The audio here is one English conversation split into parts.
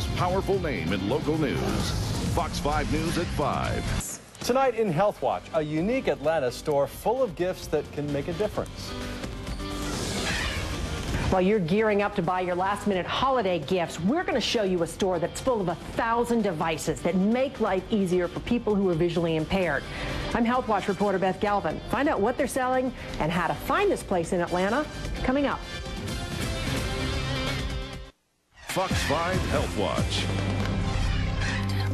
most powerful name in local news. Fox 5 News at 5. Tonight in Health Watch, a unique Atlanta store full of gifts that can make a difference. While you're gearing up to buy your last-minute holiday gifts, we're going to show you a store that's full of 1,000 devices that make life easier for people who are visually impaired. I'm Health Watch reporter Beth Galvin. Find out what they're selling and how to find this place in Atlanta coming up. Fox 5 Health Watch.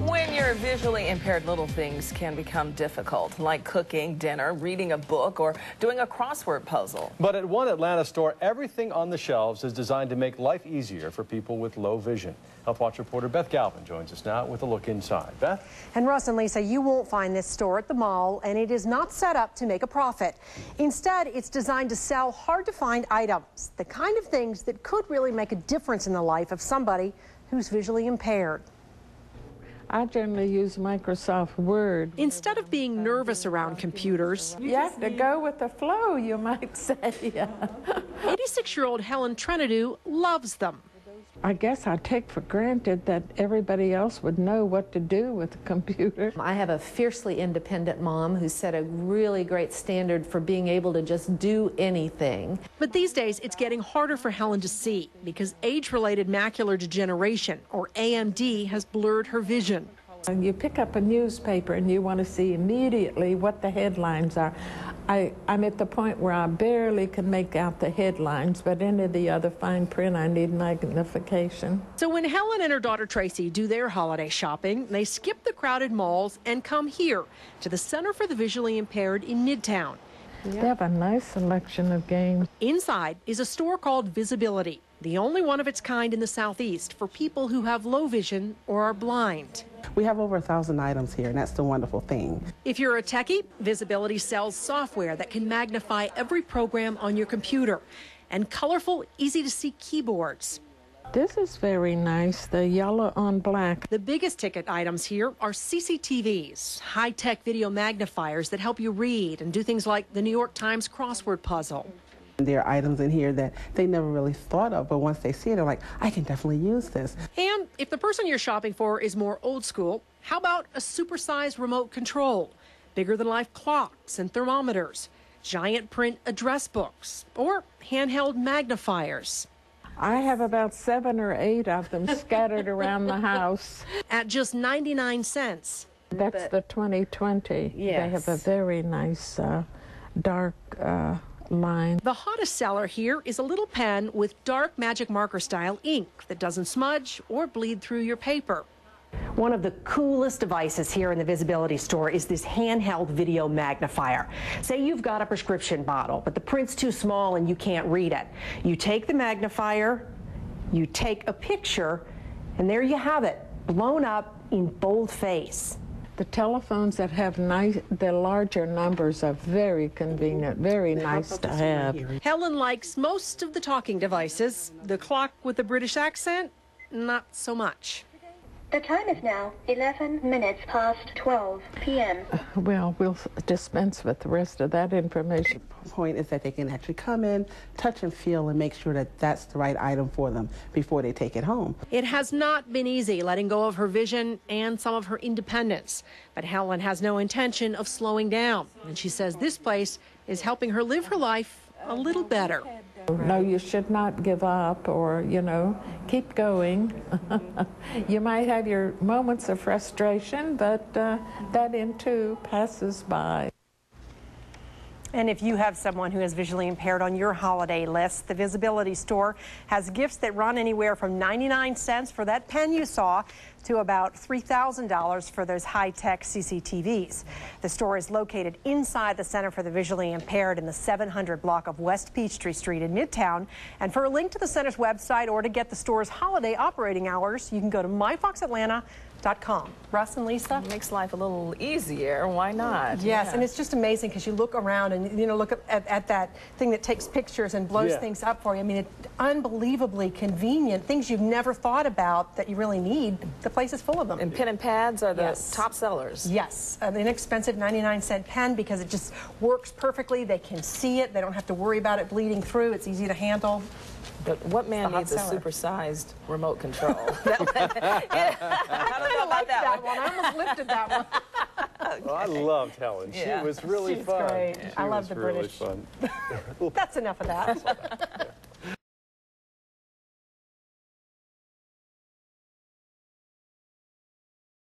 When you're visually impaired, little things can become difficult, like cooking dinner, reading a book, or doing a crossword puzzle. But at one Atlanta store, everything on the shelves is designed to make life easier for people with low vision. Health Watch reporter Beth Galvin joins us now with a look inside. Beth? And Russ and Lisa, you won't find this store at the mall, and it is not set up to make a profit. Instead, it's designed to sell hard-to-find items, the kind of things that could really make a difference in the life of somebody who's visually impaired. I generally use Microsoft Word. Instead of being nervous around computers, You have to go with the flow, you might say. 86-year-old Helen Trenadu loves them. I guess I take for granted that everybody else would know what to do with a computer. I have a fiercely independent mom who set a really great standard for being able to just do anything. But these days, it's getting harder for Helen to see because age-related macular degeneration, or AMD, has blurred her vision. You pick up a newspaper and you want to see immediately what the headlines are. I'm at the point where I barely can make out the headlines, but any of the other fine print, I need magnification. So when Helen and her daughter Tracy do their holiday shopping, they skip the crowded malls and come here to the Center for the Visually Impaired in Midtown. They have a nice selection of games. Inside is a store called VisAbility, the only one of its kind in the Southeast for people who have low vision or are blind. We have over 1,000 items here, and that's the wonderful thing. If you're a techie, VisAbility sells software that can magnify every program on your computer and colorful, easy-to-see keyboards. This is very nice, the yellow on black. The biggest ticket items here are CCTVs, high-tech video magnifiers that help you read and do things like the New York Times crossword puzzle. There are items in here that they never really thought of, but once they see it, they're like, I can definitely use this. And if the person you're shopping for is more old school, how about a supersized remote control, bigger-than-life clocks and thermometers, giant print address books, or handheld magnifiers? I have about 7 or 8 of them scattered around the house. At just 99 cents. That's the 2020. Yes. They have a very nice dark line. The hottest seller here is a little pen with dark magic marker style ink that doesn't smudge or bleed through your paper. One of the coolest devices here in the VisAbility store is this handheld video magnifier. Say you've got a prescription bottle, but the print's too small and you can't read it. You take the magnifier, you take a picture, and there you have it, blown up in boldface. The telephones that have the larger numbers are very convenient, very nice to have. Helen likes most of the talking devices. The clock with a British accent, not so much. The time is now 11 minutes past 12 p.m. Well, we'll dispense with the rest of that information. The point is that they can actually come in, touch and feel, and make sure that that's the right item for them before they take it home. It has not been easy letting go of her vision and some of her independence, but Helen has no intention of slowing down, and she says this place is helping her live her life a little better. No, you should not give up or, keep going. You might have your moments of frustration, but that in too passes by. And if you have someone who is visually impaired on your holiday list, the VisAbility store has gifts that run anywhere from 99 cents for that pen you saw to about $3,000 for those high-tech CCTVs. The store is located inside the Center for the Visually Impaired in the 700 block of West Peachtree Street in Midtown. And for a link to the center's website or to get the store's holiday operating hours, you can go to myfoxatlanta.com. Russ and Lisa? It makes life a little easier. Why not? Yes, and it's just amazing because you look around and, look at that thing that takes pictures and blows things up for you. I mean, it's unbelievably convenient. Things you've never thought about that you really need. The place is full of them. And pen and pads are the top sellers. Yes, an inexpensive 99-cent pen because it just works perfectly. They can see it. They don't have to worry about it bleeding through. It's easy to handle. But what man needs a supersized remote control? I don't know about that one. I almost lifted that one. Okay. Well, I loved Helen. Yeah. She was really She's fun. great. I love the really British. Fun. That's enough of that.